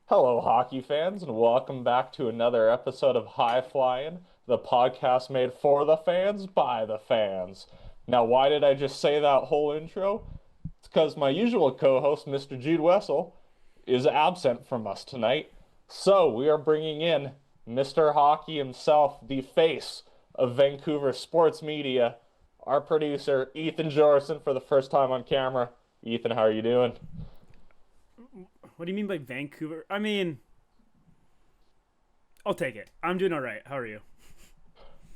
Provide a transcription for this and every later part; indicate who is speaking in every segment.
Speaker 1: Hello, hockey fans, and welcome back to another episode of High Flying, the podcast made for the fans by the fans. Now, why did I just say that whole intro? It's because my usual co-host, Mr. Jude Wessel, is absent from us tonight. So we are bringing in Mr. Hockey himself, the face of Vancouver sports media, our producer, Ethan Jorson, for the first time on camera. Ethan, how are you doing?
Speaker 2: What do you mean by Vancouver? I mean, I'll take it. I'm doing all right. How are you?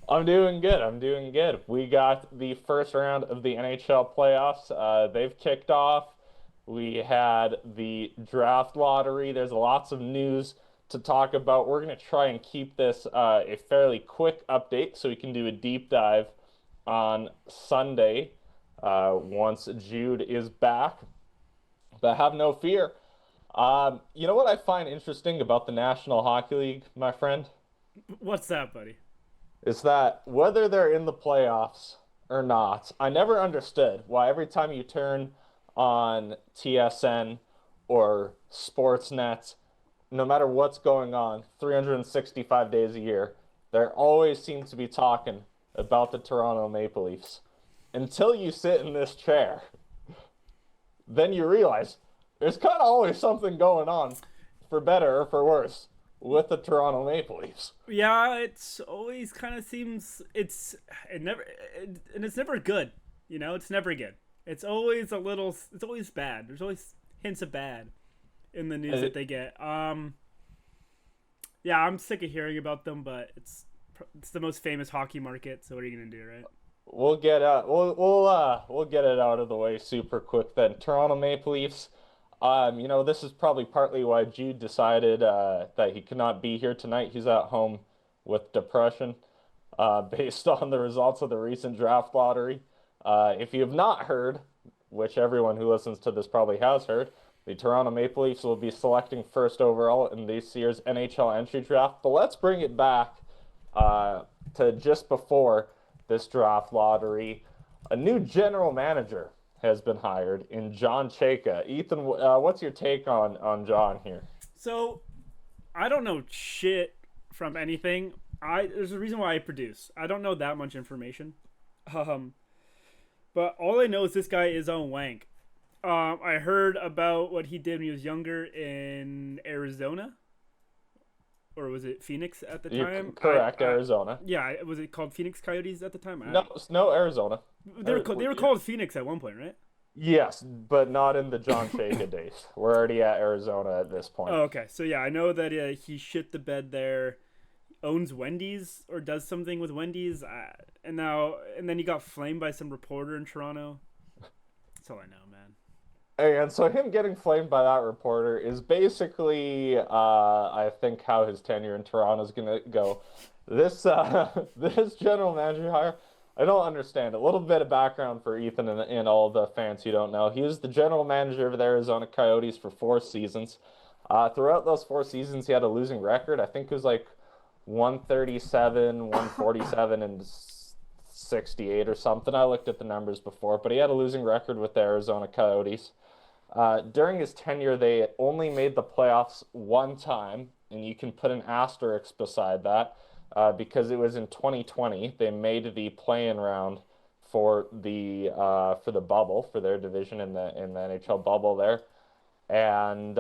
Speaker 1: I'm doing good. I'm doing good. We got the first round of the NHL playoffs. They've kicked off. We had the draft lottery. There's lots of news to talk about. We're going to try and keep this a fairly quick update so we can do a deep dive on Sunday once Jude is back. But have no fear. You know what I find interesting about the National Hockey League, my friend?
Speaker 2: What's that, buddy?
Speaker 1: Is that whether they're in the playoffs or not, I never understood why every time you turn on TSN or Sportsnet, no matter what's going on, 365 days a year, there always seems to be talking about the Toronto Maple Leafs. Until you sit in this chair, then you realize there's kind of always something going on, for better or for worse, with the Toronto Maple Leafs.
Speaker 2: Yeah, it's always kind of seems and it's never good. It's never good. It's always a little. It's always bad. There's always hints of bad in the news that they get. Yeah, I'm sick of hearing about them, but it's the most famous hockey market. So what are you gonna do, right?
Speaker 1: We'll get it out of the way super quick then. Toronto Maple Leafs. This is probably partly why Jude decided that he could not be here tonight. He's at home with depression, based on the results of the recent draft lottery. If you have not heard, which everyone who listens to this probably has heard, the Toronto Maple Leafs will be selecting first overall in this year's NHL entry draft. But let's bring it back to just before this draft lottery. A new general manager has been hired in John Chayka. Ethan, what's your take on John here?
Speaker 2: So I don't know shit from anything. There's a reason why I produce. I don't know that much information. Um, but all I know is this guy is on wank. I heard about what he did when he was younger in Arizona, or was it Phoenix at the
Speaker 1: You're
Speaker 2: time?
Speaker 1: correct, Arizona.
Speaker 2: Yeah, was it called Phoenix Coyotes at the time?
Speaker 1: No, no, Arizona.
Speaker 2: They were called Phoenix at one point, right?
Speaker 1: Yes, but not in the John Chayka days. We're already at Arizona at this point.
Speaker 2: Oh, okay. So yeah, I know that he shit the bed there, owns Wendy's or does something with Wendy's, and then he got flamed by some reporter in Toronto. That's all I know, man.
Speaker 1: And so him getting flamed by that reporter is basically, I think, how his tenure in Toronto is gonna go. This this general manager hire, I don't understand. A little bit of background for Ethan and all the fans who don't know. He was the general manager of the Arizona Coyotes for 4 seasons. Throughout those 4 seasons, he had a losing record. I think it was like 137, 147, and 68 or something. I looked at the numbers before, but he had a losing record with the Arizona Coyotes. During his tenure, they only made the playoffs one time, and you can put an asterisk beside that because it was in 2020. They made the play-in round for the bubble for their division in the NHL bubble there, and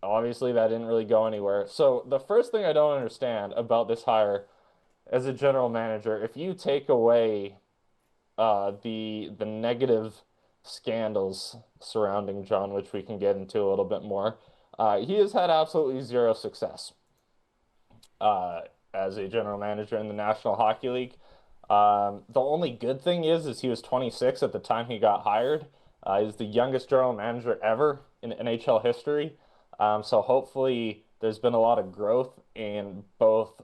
Speaker 1: obviously that didn't really go anywhere. So the first thing I don't understand about this hire as a general manager, if you take away the negative scandals surrounding John, which we can get into a little bit more, he has had absolutely zero success uh, as a general manager in the National Hockey League. The only good thing is he was 26 at the time he got hired. He's the youngest general manager ever in NHL history. So hopefully there's been a lot of growth in both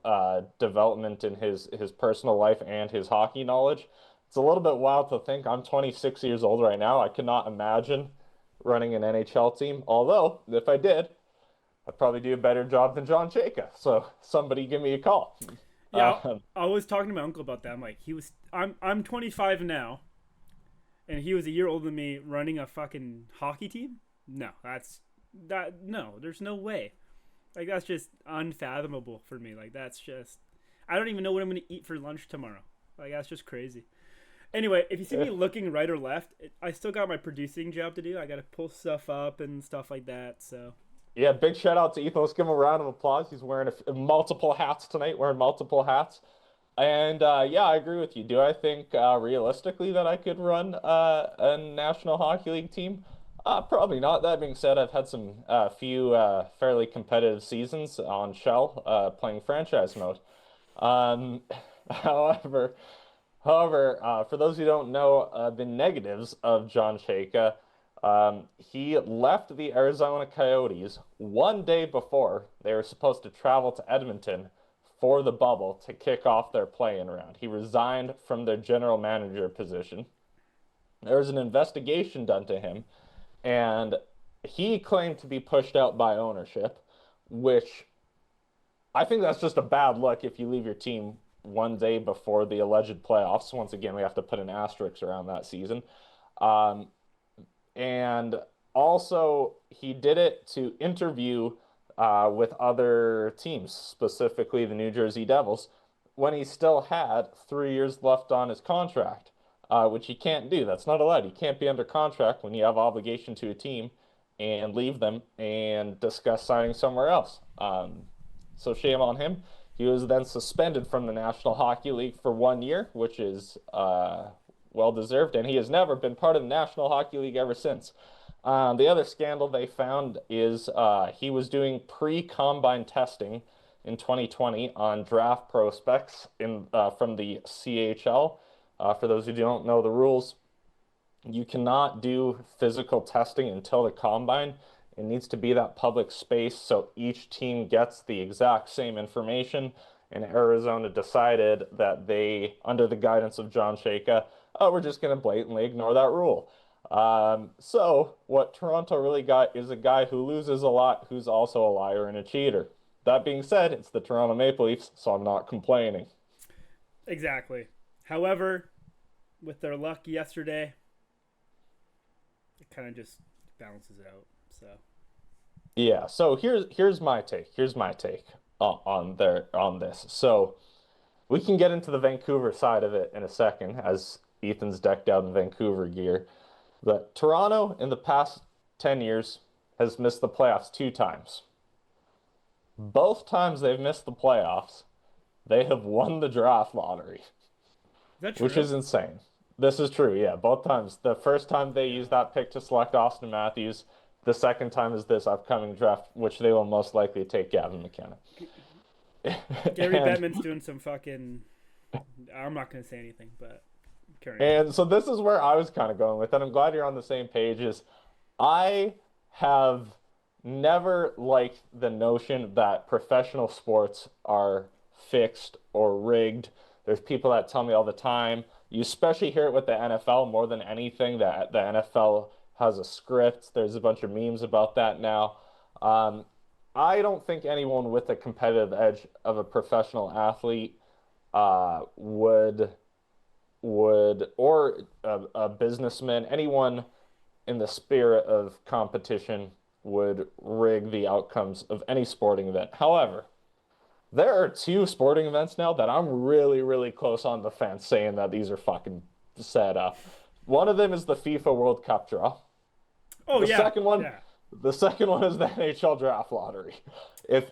Speaker 1: development in his personal life and his hockey knowledge. It's a little bit wild to think I'm 26 years old right now. I cannot imagine running an NHL team. Although, if I did, I'd probably do a better job than John Chayka. So somebody give me a call.
Speaker 2: Yeah,
Speaker 1: Um,
Speaker 2: I was talking to my uncle about that. I'm 25 now, and he was a year older than me, running a fucking hockey team. No, That no, there's no way. Like that's just unfathomable for me. Like that's just I don't even know what I'm gonna eat for lunch tomorrow. Like that's just crazy. Anyway, if you see me looking right or left, I still got my producing job to do. I gotta pull stuff up and stuff like that. So
Speaker 1: Yeah, big shout out to Ethan. Let's give him a round of applause. He's wearing multiple hats tonight, wearing multiple hats. And yeah, I agree with you. Do I think realistically that I could run a National Hockey League team? Probably not. That being said, I've had some few fairly competitive seasons on Shell playing franchise mode. Um, however, for those who don't know the negatives of John Chayka, he left the Arizona Coyotes one day before they were supposed to travel to Edmonton for the bubble to kick off their play-in round. He resigned from their general manager position. There was an investigation done to him, and he claimed to be pushed out by ownership, which I think that's just a bad look if you leave your team one day before the alleged playoffs. Once again, we have to put an asterisk around that season. Um, and also, he did it to interview with other teams, specifically the New Jersey Devils, when he still had 3 years left on his contract, which he can't do. That's not allowed. You can't be under contract when you have obligation to a team and leave them and discuss signing somewhere else. So shame on him. He was then suspended from the National Hockey League for 1 year, which is well deserved, and he has never been part of the National Hockey League ever since. The other scandal they found is he was doing pre-combine testing in 2020 on draft prospects from the CHL. For those who don't know the rules, you cannot do physical testing until the combine. It needs to be that public space so each team gets the exact same information. And Arizona decided that they, under the guidance of John Chayka, oh, we're just going to blatantly ignore that rule. So what Toronto really got is a guy who loses a lot, who's also a liar and a cheater. That being said, it's the Toronto Maple Leafs, so I'm not complaining.
Speaker 2: exactly. However, with their luck yesterday, it kind of just balances it out. So
Speaker 1: Yeah, so here's my take. Here's my take on this. So we can get into the Vancouver side of it in a second as Ethan's decked out in Vancouver gear. But Toronto in the past 10 years has missed the playoffs 2 times. Both times they've missed the playoffs, they have won the draft lottery,
Speaker 2: is that
Speaker 1: which
Speaker 2: true?
Speaker 1: is insane. This is true, yeah, both times. The first time they used that pick to select Austin Matthews. The second time is this upcoming draft, which they will most likely take Gavin McKenna.
Speaker 2: Gary
Speaker 1: And
Speaker 2: Bettman's doing some fucking. I'm not gonna say anything, but carry on.
Speaker 1: and so this is where I was kind of going with it. I'm glad you're on the same page. Is I have never liked the notion that professional sports are fixed or rigged. There's people that tell me all the time. You especially hear it with the NFL more than anything that the NFL has a script. There's a bunch of memes about that now. Um, I don't think anyone with a competitive edge of a professional athlete would or a businessman, anyone in the spirit of competition would rig the outcomes of any sporting event. However, there are two sporting events now that I'm really, really close on the fence saying that these are fucking set up. One of them is the FIFA World Cup draw.
Speaker 2: Oh
Speaker 1: The
Speaker 2: yeah,
Speaker 1: second one,
Speaker 2: yeah.
Speaker 1: the second one is the NHL Draft Lottery.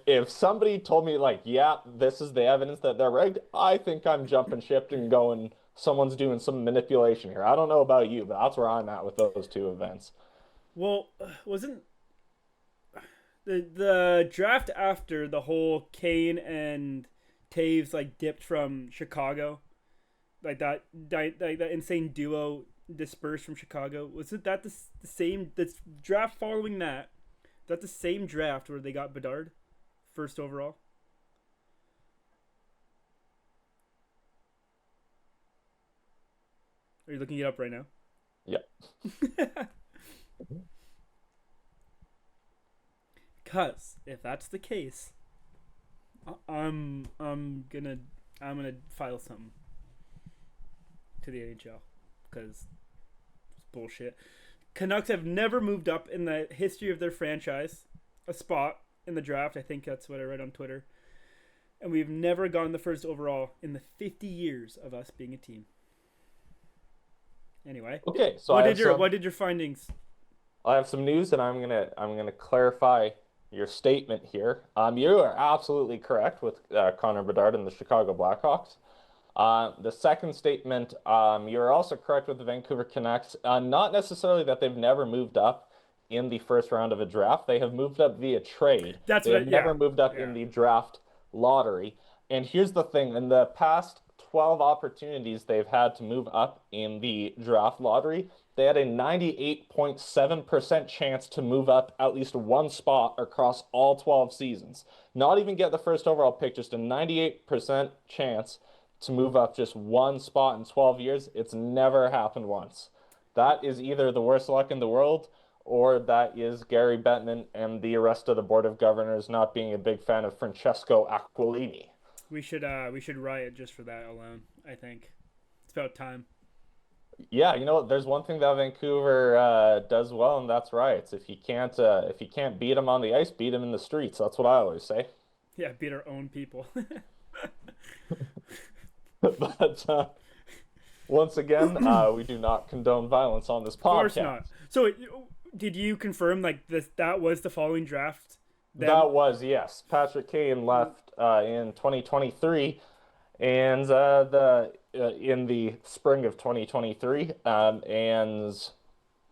Speaker 1: If somebody told me like, yeah, this is the evidence that they're rigged, I think I'm jumping ship and going, someone's doing some manipulation here. I don't know about you, but that's where I'm at with those two events.
Speaker 2: Well, wasn't the draft after the whole Kane and Taves like dipped from Chicago, like that insane duo dispersed from Chicago? Was it that the same the draft following that? That the same draft where they got Bedard first overall? Are you looking it up right now?
Speaker 1: Yeah.
Speaker 2: Cause if that's the case, I'm gonna file something to the NHL because it's bullshit. Canucks have never moved up in the history of their franchise a spot in the draft. I think that's what I read on Twitter. And we've never gotten the first overall in the 50 years of us being a team. Anyway,
Speaker 1: Okay, so
Speaker 2: what did your findings?
Speaker 1: I have some news, and I'm gonna clarify your statement here. You are absolutely correct with Connor Bedard and the Chicago Blackhawks. The second statement, you're also correct with the Vancouver Canucks. Not necessarily that they've never moved up in the first round of a draft. They have moved up via trade.
Speaker 2: That's
Speaker 1: They
Speaker 2: what.
Speaker 1: have never moved up
Speaker 2: Yeah.
Speaker 1: in the draft lottery. And here's the thing, in the past 12 opportunities they've had to move up in the draft lottery, they had a 98.7% chance to move up at least one spot across all 12 seasons. Not even get the first overall pick, just a 98% chance to move up just one spot in 12 years. It's never happened once. That is either the worst luck in the world, or that is Gary Bettman and the rest of the Board of Governors not being a big fan of Francesco Aquilini.
Speaker 2: We should riot just for that alone. I think it's about time.
Speaker 1: Yeah, there's one thing that Vancouver does well, and that's riots. If you can't beat them on the ice, beat them in the streets. That's what I always say.
Speaker 2: Yeah, beat our own people.
Speaker 1: But once again, we do not condone violence on this
Speaker 2: Of course
Speaker 1: podcast.
Speaker 2: not. So, did you confirm that was the following draft?
Speaker 1: That was, yes. Patrick Kane left in 2023, and in the spring of 2023, and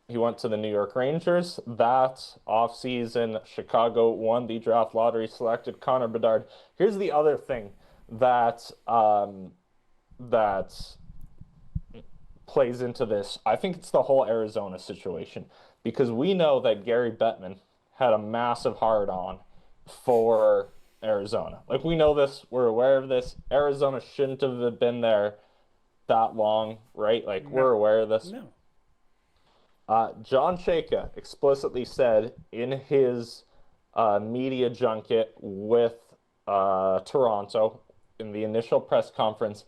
Speaker 1: he went to the New York Rangers. That offseason, Chicago won the draft lottery, selected Connor Bedard. Here's the other thing that that plays into this. I think it's the whole Arizona situation, because we know that Gary Bettman had a massive hard on for Arizona. Like, we know this, we're aware of this. Arizona shouldn't have been there that long, right? Like,
Speaker 2: No.
Speaker 1: we're aware of this.
Speaker 2: No.
Speaker 1: John Chayka explicitly said in his media junket with Toronto in the initial press conference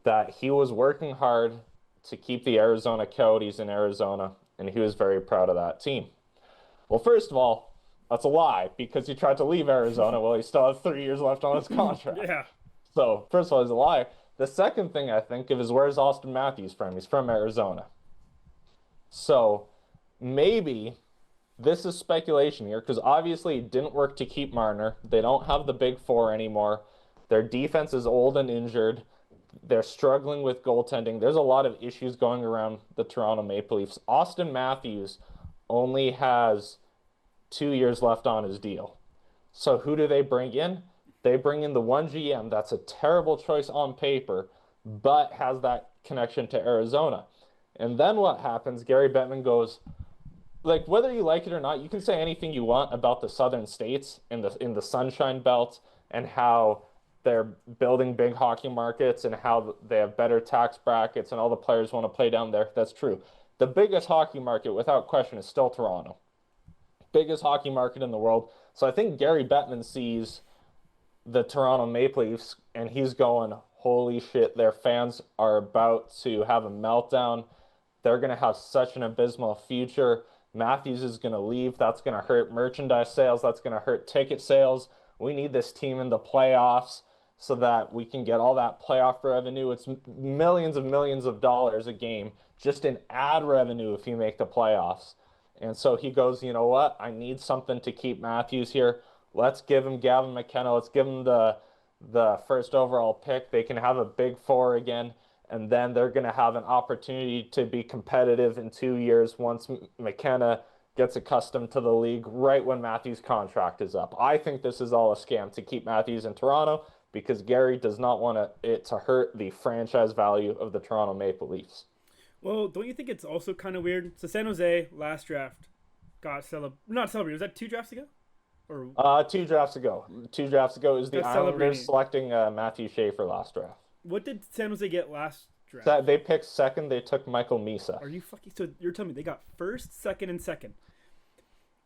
Speaker 1: that he was working hard to keep the Arizona Coyotes in Arizona, and he was very proud of that team. Well, first of all, that's a lie, because he tried to leave Arizona while he still has 3 years left on his contract.
Speaker 2: Yeah.
Speaker 1: So, first of all, he's a liar. The second thing I think of is, where's Austin Matthews from? He's from Arizona. So, maybe this is speculation here, because obviously it didn't work to keep Marner. They don't have the big four anymore. Their defense is old and injured. They're struggling with goaltending. There's a lot of issues going around the Toronto Maple Leafs. Austin Matthews only has 2 years left on his deal. So who do they bring in? They bring in the one GM that's a terrible choice on paper, but has that connection to Arizona. And then what happens? Gary Bettman goes, like, whether you like it or not, you can say anything you want about the southern states in the Sunshine Belt and how they're building big hockey markets and how they have better tax brackets and all the players want to play down there. That's true. The biggest hockey market, without question, is still Toronto. Biggest hockey market in the world. So I think Gary Bettman sees the Toronto Maple Leafs and he's going, holy shit, their fans are about to have a meltdown. They're going to have such an abysmal future. Matthews is going to leave. That's going to hurt merchandise sales. That's going to hurt ticket sales. We need this team in the playoffs so that we can get all that playoff revenue. It's millions of dollars a game just in ad revenue if you make the playoffs. And so he goes, you know what? I need something to keep Matthews here. Let's give him Gavin McKenna. Let's give him the first overall pick. They can have a big four again, and then they're going to have an opportunity to be competitive in 2 years once McKenna gets accustomed to the league right when Matthews' contract is up. I think this is all a scam to keep Matthews in Toronto because Gary does not want it to hurt the franchise value of the Toronto Maple Leafs.
Speaker 2: Well, don't you think it's also kind of weird? So San Jose last draft got not celebrated. Was that 2 drafts ago? Or
Speaker 1: 2 drafts ago. 2 drafts ago is the Islanders selecting Matthew Schaefer last draft.
Speaker 2: What did San Jose get last draft?
Speaker 1: They picked second. They took Michael Misa.
Speaker 2: Are you fucking? So you're telling me they got first, second, and second?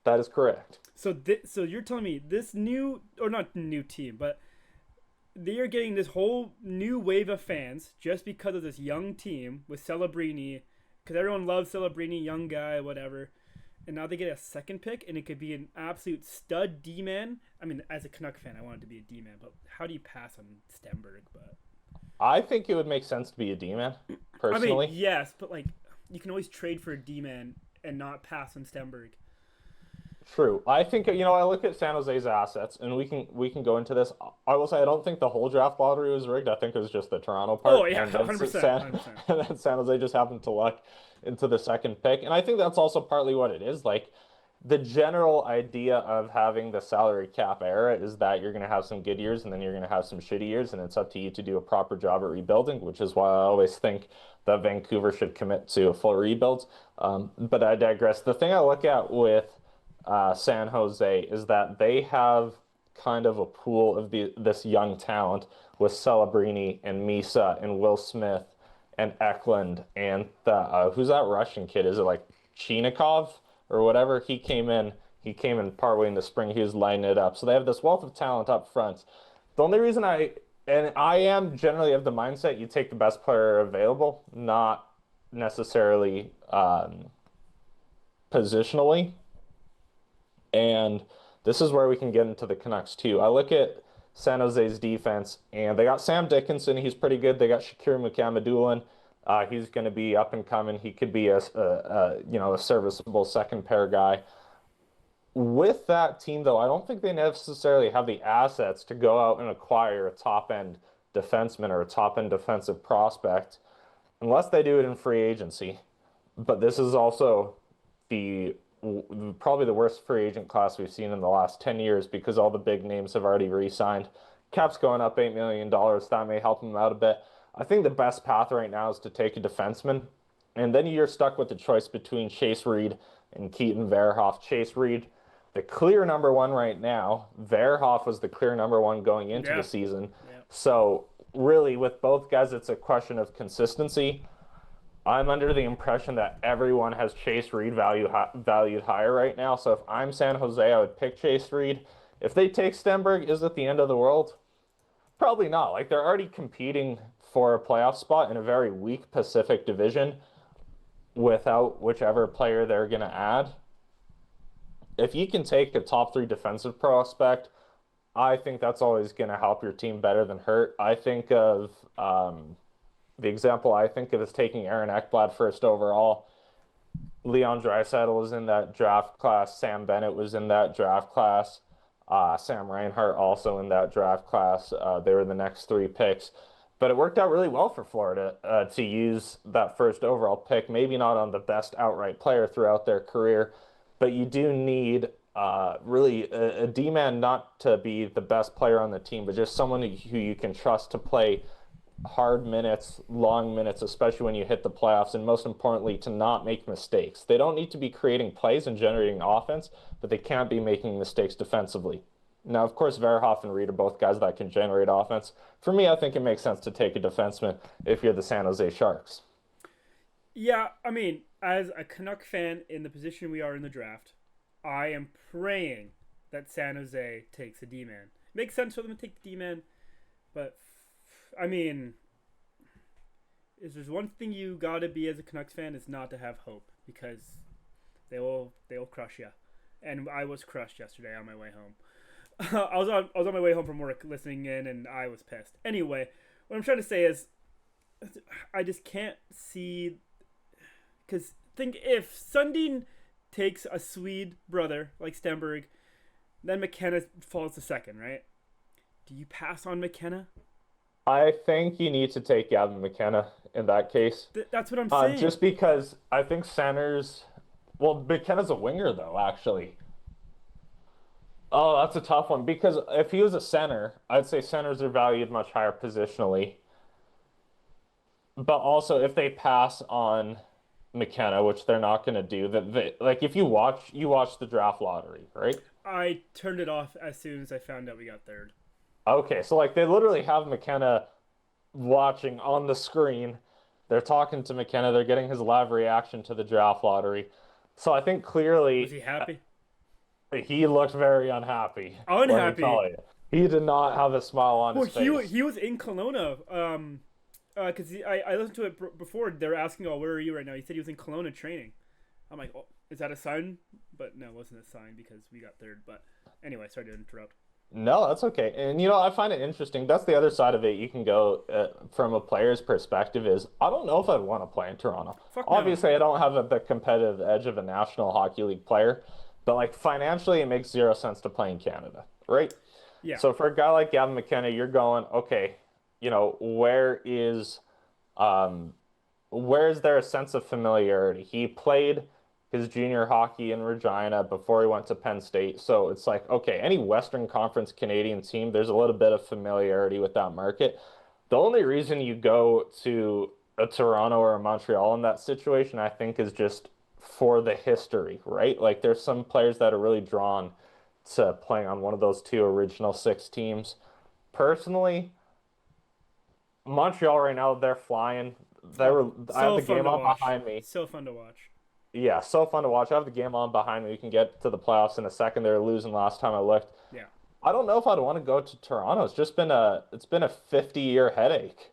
Speaker 1: That is correct.
Speaker 2: So so you're telling me this new, or not new team, but they are getting this whole new wave of fans just because of this young team with Celebrini because everyone loves Celebrini, young guy, whatever. And now they get a second pick, and it could be an absolute stud D man. I mean, as a Canuck fan, I want it to be a D man, but how do you pass on Stenberg? But
Speaker 1: I think it would make sense to be a D-man,
Speaker 2: I mean,
Speaker 1: personally.
Speaker 2: yes, but like you can always trade for a D man and not pass on Stenberg.
Speaker 1: True. I think I look at San Jose's assets, and we can go into this. I will say I don't think the whole draft lottery was rigged. I think it was just the Toronto
Speaker 2: Oh
Speaker 1: part,
Speaker 2: yeah,
Speaker 1: and then
Speaker 2: 100%,
Speaker 1: San
Speaker 2: 100%.
Speaker 1: and then San Jose just happened to luck into the second pick. And I think that's also partly what it is. Like the general idea of having the salary cap era is that you're going to have some good years and then you're going to have some shitty years, and it's up to you to do a proper job at rebuilding, which is why I always think that Vancouver should commit to a full rebuild. But I digress. The thing I look at with San Jose is that they have kind of a pool of this young talent with Celebrini and Misa and Will Smith and Eklund and who's that Russian kid? Is it like Chinikov or whatever? He came in partway in the spring. He was lighting it up. So they have this wealth of talent up front. The only reason I am generally of the mindset you take the best player available, not necessarily positionally. And this is where we can get into the Canucks too. I look at San Jose's defense, and they got Sam Dickinson. He's pretty good. They got Shakir Mukhamadullin. He's going to be up and coming. He could be a serviceable second pair guy. With that team, though, I don't think they necessarily have the assets to go out and acquire a top end defenseman or a top end defensive prospect unless they do it in free agency. But this is also the probably the worst free agent class we've seen in the last 10 years because all the big names have already re-signed. Cap's going up $8 million. That may help them out a bit. I think the best path right now is to take a defenseman, and then you're stuck with the choice between Chase Reed and Keaton Verhoff. Chase Reed, the clear number one right now. Verhoff was the clear number one going into the
Speaker 2: Yeah,
Speaker 1: season.
Speaker 2: yeah.
Speaker 1: So really, with both guys, it's a question of consistency. I'm under the impression that everyone has Chase Reed valued higher right now. So if I'm San Jose, I would pick Chase Reed. If they take Stenberg, is it the end of the world? Probably not. Like they're already competing for a playoff spot in a very weak Pacific Division without whichever player they're going to add. If you can take a top three defensive prospect, I think that's always going to help your team better than hurt. I think of the example I think of is taking Aaron Ekblad first overall. Leon Draisaitl was in that draft class. Sam Bennett was in that draft class. Sam Reinhart also in that draft class. They were the next three picks. But it worked out really well for Florida to use that first overall pick. Maybe not on the best outright player throughout their career, but you do need really a D-man not to be the best player on the team, but just someone who you can trust to play hard minutes, long minutes, especially when you hit the playoffs, and most importantly, to not make mistakes. They don't need to be creating plays and generating offense, but they can't be making mistakes defensively. Now, of course, Verhoff and Reed are both guys that can generate offense. For me, I think it makes sense to take a defenseman if you're the San Jose Sharks.
Speaker 2: Yeah, I mean, as a Canuck fan in the position we are in the draft, I am praying that San Jose takes a D man. Makes sense for them to take the D man, but I mean, if there's one thing you gotta be as a Canucks fan, is not to have hope because they will crush you. And I was crushed yesterday on my way home. I was on my way home from work listening in, and I was pissed. Anyway, what I'm trying to say is, I just can't see. Because think if Sundin takes a Swede brother like Stenberg, then McKenna falls to second, right? Do you pass on McKenna?
Speaker 1: I think you need to take Gavin McKenna in that case.
Speaker 2: That's what I'm saying.
Speaker 1: Just because I think centers. Well, McKenna's a winger, though, actually. Oh, that's a tough one because if he was a center, I'd say centers are valued much higher positionally. But also, if they pass on McKenna, which they're not going to do, like if you watch the draft lottery, right?
Speaker 2: I turned it off as soon as I found out we got third.
Speaker 1: Okay, so like they literally have McKenna watching on the screen. They're talking to McKenna. They're getting his live reaction to the draft lottery. So I think
Speaker 2: Was
Speaker 1: clearly
Speaker 2: he happy?
Speaker 1: he looked very unhappy. Let me
Speaker 2: Unhappy.
Speaker 1: tell you, he did not have a smile on
Speaker 2: Well,
Speaker 1: his face.
Speaker 2: he was in Kelowna. Because I listened to it before. They're asking, "Oh, where are you right now?" He said he was in Kelowna training. I'm like, "Oh, is that a sign?" But no, it wasn't a sign because we got third. But anyway, sorry to interrupt.
Speaker 1: No, that's okay. And I find it interesting. That's the other side of it. You can go from a player's perspective is I don't know if I'd want to play in Toronto.
Speaker 2: Fuck no.
Speaker 1: Obviously, I don't have the competitive edge of a National Hockey League player, but like financially, it makes zero sense to play in Canada, right?
Speaker 2: Yeah.
Speaker 1: So for a guy like Gavin McKenna, you're going, okay, um, where is there a sense of familiarity? He played his junior hockey in Regina before he went to Penn State. So it's like, okay, any Western Conference Canadian team, there's a little bit of familiarity with that market. The only reason you go to a Toronto or a Montreal in that situation, I think, is just for the history, right? Like there's some players that are really drawn to playing on one of those two original six teams. Personally, Montreal right now, they're flying.
Speaker 2: Oh,
Speaker 1: I have
Speaker 2: so
Speaker 1: the
Speaker 2: fun
Speaker 1: game
Speaker 2: to
Speaker 1: on
Speaker 2: watch.
Speaker 1: behind me.
Speaker 2: So fun to watch.
Speaker 1: Yeah, so fun to watch. I have the game on behind me. We can get to the playoffs in a second. They're losing last time I looked.
Speaker 2: Yeah.
Speaker 1: I don't know if I'd want to go to Toronto. It's been a 50-year headache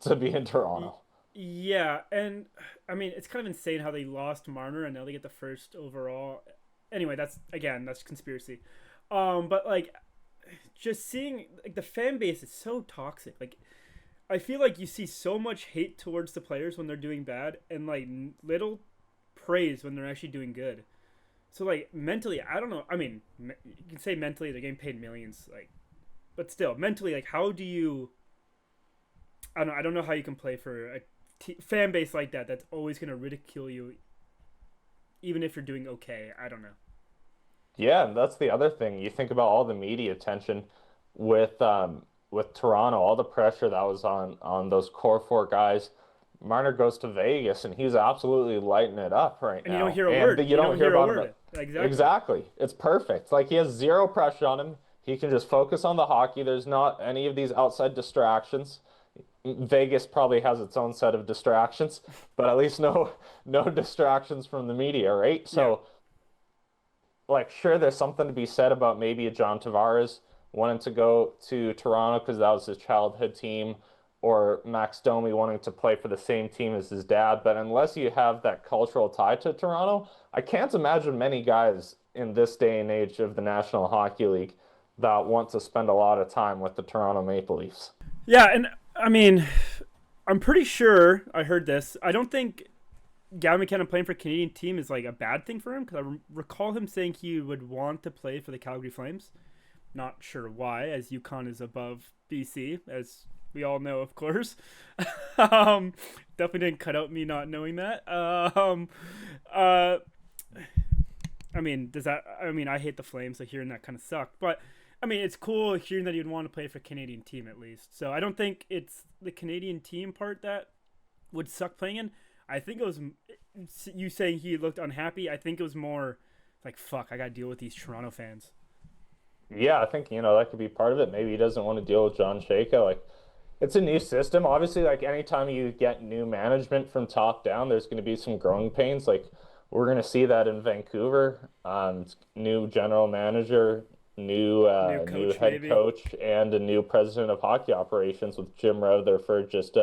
Speaker 1: to be in Toronto.
Speaker 2: Yeah, and I mean it's kind of insane how they lost Marner and now they get the first overall. Anyway, that's conspiracy. But like just seeing like the fan base is so toxic. Like I feel like you see so much hate towards the players when they're doing bad and like little praise when they're actually doing good. So like mentally, I don't know. I mean, you can say mentally they're getting paid millions, like, but still mentally, like, how do you? I don't know how you can play for a fan base like that. That's always gonna ridicule you, even if you're doing okay. I don't know.
Speaker 1: Yeah, and that's the other thing. You think about all the media attention with Toronto, all the pressure that was on those core four guys. Marner goes to Vegas and he's absolutely lighting it up right
Speaker 2: And you don't
Speaker 1: now.
Speaker 2: hear a
Speaker 1: And
Speaker 2: word.
Speaker 1: you
Speaker 2: You
Speaker 1: don't
Speaker 2: don't
Speaker 1: hear
Speaker 2: hear a
Speaker 1: about him.
Speaker 2: word. Exactly.
Speaker 1: Exactly. It's perfect. Like he has zero pressure on him. He can just focus on the hockey. There's not any of these outside distractions. Vegas probably has its own set of distractions, but at least no distractions from the media, right?
Speaker 2: Yeah.
Speaker 1: So like sure there's something to be said about maybe a John Tavares wanting to go to Toronto because that was his childhood team or Max Domi wanting to play for the same team as his dad, but unless you have that cultural tie to Toronto, I can't imagine many guys in this day and age of the National Hockey League that want to spend a lot of time with the Toronto Maple Leafs.
Speaker 2: Yeah, and I mean, I'm pretty sure I heard this. I don't think Gavin McKenna playing for a Canadian team is like a bad thing for him because recall him saying he would want to play for the Calgary Flames. Not sure why, as UConn is above BC, as we all know, of course. um, Definitely didn't cut out me not knowing that. Uh, I mean, does that? I mean, I hate the Flames, so hearing that kind of sucked. But I mean, it's cool hearing that you'd want to play for a Canadian team at least. So I don't think it's the Canadian team part that would suck playing in. I think it was you saying he looked unhappy. I think it was more like, fuck, I got to deal with these Toronto fans.
Speaker 1: Yeah, I think, that could be part of it. Maybe he doesn't want to deal with John Chayka. Like, it's a new system. Obviously, like anytime you get new management from top down, there's going to be some growing pains. Like, we're going to see that in Vancouver. New general manager,
Speaker 2: New
Speaker 1: new
Speaker 2: coach,
Speaker 1: head
Speaker 2: maybe.
Speaker 1: coach, and a new president of hockey operations with Jim Rutherford just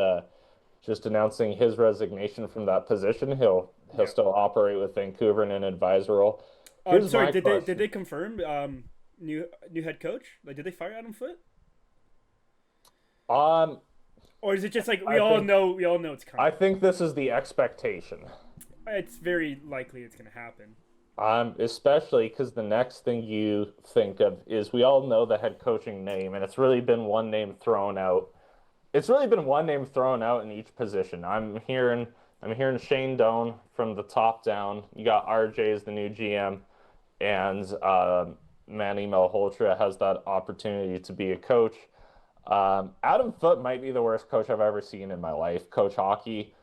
Speaker 1: announcing his resignation from that position. He'll
Speaker 2: Yeah.
Speaker 1: still operate with Vancouver in an advisor role. Here's
Speaker 2: Sorry,
Speaker 1: my
Speaker 2: did they
Speaker 1: question.
Speaker 2: confirm new head coach? Like, did they fire Adam Foote?
Speaker 1: Um,
Speaker 2: Or is it just like
Speaker 1: I think
Speaker 2: we all know it's
Speaker 1: I
Speaker 2: coming?
Speaker 1: think this is the expectation.
Speaker 2: It's very likely it's gonna happen.
Speaker 1: Especially because the next thing you think of is we all know the head coaching name, and it's really been one name thrown out. It's really been one name thrown out in each position. I'm hearing Shane Doan from the top down. You got RJ as the new GM, and Manny Malhotra has that opportunity to be a coach. Adam Foote might be the worst coach I've ever seen in my life. Coach hockey.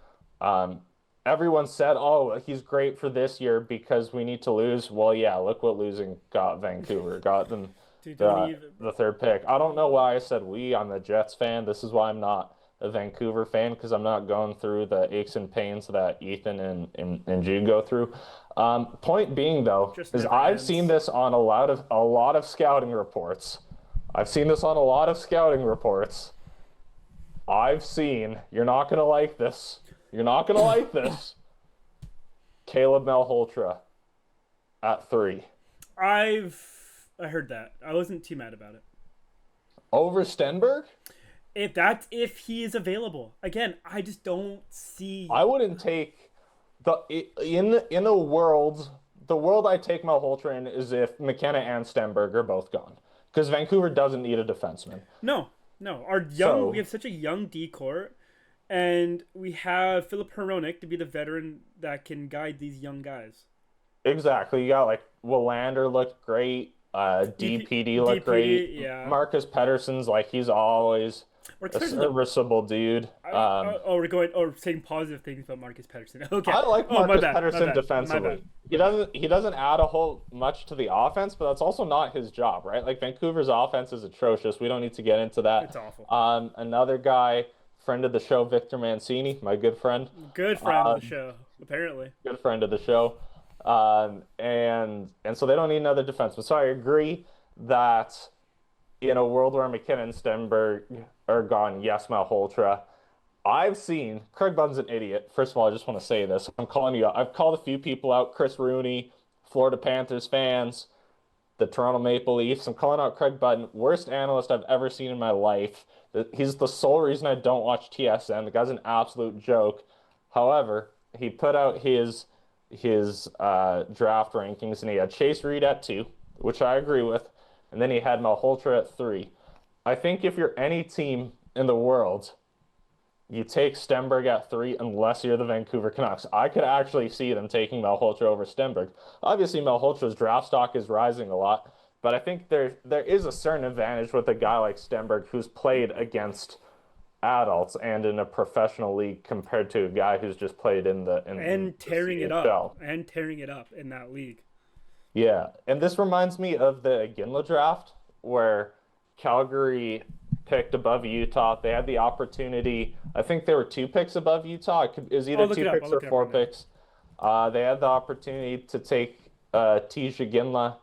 Speaker 1: Um, Everyone said, "Oh, he's great for this year because we need to lose." Well, yeah, look what losing got Vancouver. Got them
Speaker 2: Dude, don't
Speaker 1: the
Speaker 2: even.
Speaker 1: the third pick. I don't know why I said we. I'm a Jets fan. This is why I'm not a Vancouver fan because I'm not going through the aches and pains that Ethan and Jude go through. Point being though,
Speaker 2: Just
Speaker 1: is
Speaker 2: never
Speaker 1: I've seen
Speaker 2: ends.
Speaker 1: this on a lot of scouting reports. I've seen this on a lot of scouting reports. I've seen, you're not gonna like this. You're not gonna like this. Caleb Malholtra at 3.
Speaker 2: I heard that. I wasn't too mad about it.
Speaker 1: Over Stenberg?
Speaker 2: If he is available. Again, I just don't see.
Speaker 1: I wouldn't take in a world the world I take Malholtra in is if McKenna and Stenberg are both gone. Because Vancouver doesn't need a defenseman.
Speaker 2: No, no.
Speaker 1: So
Speaker 2: We have such a young decor, and we have Philip Hronik to be the veteran that can guide these young guys.
Speaker 1: exactly. You got like Willander looked great. DPD looked great.
Speaker 2: Yeah.
Speaker 1: Marcus Pettersson's like he's always
Speaker 2: Marcus
Speaker 1: a
Speaker 2: Pettersson.
Speaker 1: serviceable dude.
Speaker 2: We're saying positive things about Marcus Pettersson. Okay.
Speaker 1: I like
Speaker 2: Oh, my
Speaker 1: Marcus
Speaker 2: bad. My
Speaker 1: Pettersson
Speaker 2: bad. My
Speaker 1: defensively.
Speaker 2: bad.
Speaker 1: He doesn't add a whole much to the offense, but that's also not his job, right? Like Vancouver's offense is atrocious. We don't need to get into that.
Speaker 2: It's awful.
Speaker 1: Another guy, friend of the show, Victor Mancini, my good friend.
Speaker 2: Good friend of the show, apparently.
Speaker 1: Good friend of the show. And so they don't need another defenseman. So I agree that in a world where McKinnon and Stenberg are gone, yes, Malholtra. I've seen Craig Bunn's an idiot. First of all, I just want to say this. I'm calling you out. I've called a few people out, Chris Rooney, Florida Panthers fans, the Toronto Maple Leafs. I'm calling out Craig Button, worst analyst I've ever seen in my life. He's the sole reason I don't watch TSN. The guy's an absolute joke. However, he put out his draft rankings, and he had Chase Reed at 2, which I agree with, and then he had Malholtra at 3. I think if you're any team in the world, you take Stenberg at 3 unless you're the Vancouver Canucks. I could actually see them taking Malholtra over Stenberg. Obviously, Malholtra's draft stock is rising a lot, but I think there is a certain advantage with a guy like Stenberg who's played against adults and in a professional league compared to a guy who's just played
Speaker 2: And tearing
Speaker 1: the
Speaker 2: it
Speaker 1: CHL.
Speaker 2: up. And tearing it up in that league.
Speaker 1: Yeah, and this reminds me of the Ginla draft where Calgary picked above Utah. They had the opportunity. I think there were 2 picks above Utah. It was either
Speaker 2: I'll look
Speaker 1: 2
Speaker 2: it up.
Speaker 1: picks
Speaker 2: I'll
Speaker 1: or
Speaker 2: look it up
Speaker 1: 4
Speaker 2: right now.
Speaker 1: picks. They had the opportunity to take Tisha Ginla,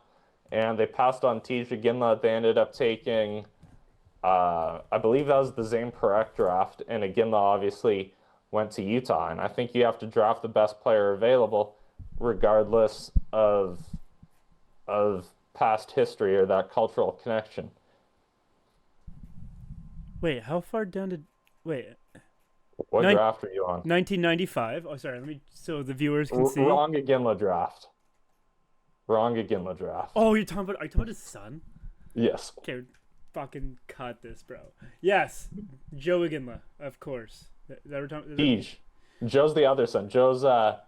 Speaker 1: and they passed on Tisha Ginla. They ended up taking, I believe that was the Zane Parekh draft, and Ginla obviously went to Utah. And I think you have to draft the best player available, regardless of past history or that cultural connection.
Speaker 2: Wait, how far down did... Wait,
Speaker 1: What
Speaker 2: Nin-
Speaker 1: draft are you on?
Speaker 2: 1995. Oh, sorry. Let me... So the viewers can see.
Speaker 1: Wrong Ginla draft. Wrong Ginla draft.
Speaker 2: Oh, are you talking about his son?
Speaker 1: Yes.
Speaker 2: Okay, fucking cut this, bro. Yes, Joe Iginla, of course. Is that what we're talking-
Speaker 1: Tej. Joe's the other son. Joe's
Speaker 2: Oh,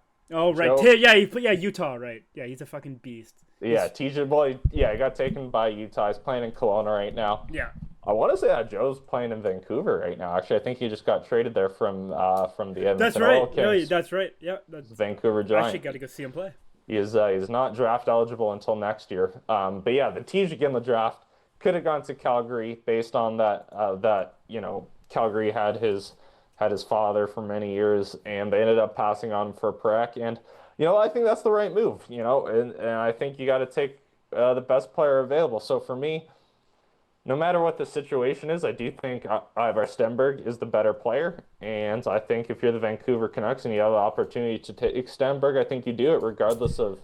Speaker 2: right.
Speaker 1: Joe-
Speaker 2: Yeah, Utah, right. Yeah, he's a fucking beast.
Speaker 1: yeah, TJ boy, yeah, he got taken by Utah. He's playing in Kelowna right now.
Speaker 2: Yeah.
Speaker 1: I want to say that Joe's playing in Vancouver right now. Actually, I think he just got traded there from the Edmonton
Speaker 2: That's
Speaker 1: Oil
Speaker 2: right. No,
Speaker 1: Kings.
Speaker 2: that's right. Yeah, that's...
Speaker 1: Vancouver
Speaker 2: I actually
Speaker 1: Giant.
Speaker 2: got to go see him play.
Speaker 1: He's not draft eligible until next year. But yeah, the TJ Ginla draft could have gone to Calgary based on that Calgary had his father for many years, and they ended up passing on for Parekh. And I think that's the right move. And I think you got to take the best player available. So for me, no matter what the situation is, I do think Ivar Stenberg is the better player. And I think if you're the Vancouver Canucks and you have the opportunity to take Stenberg, I think you do it regardless of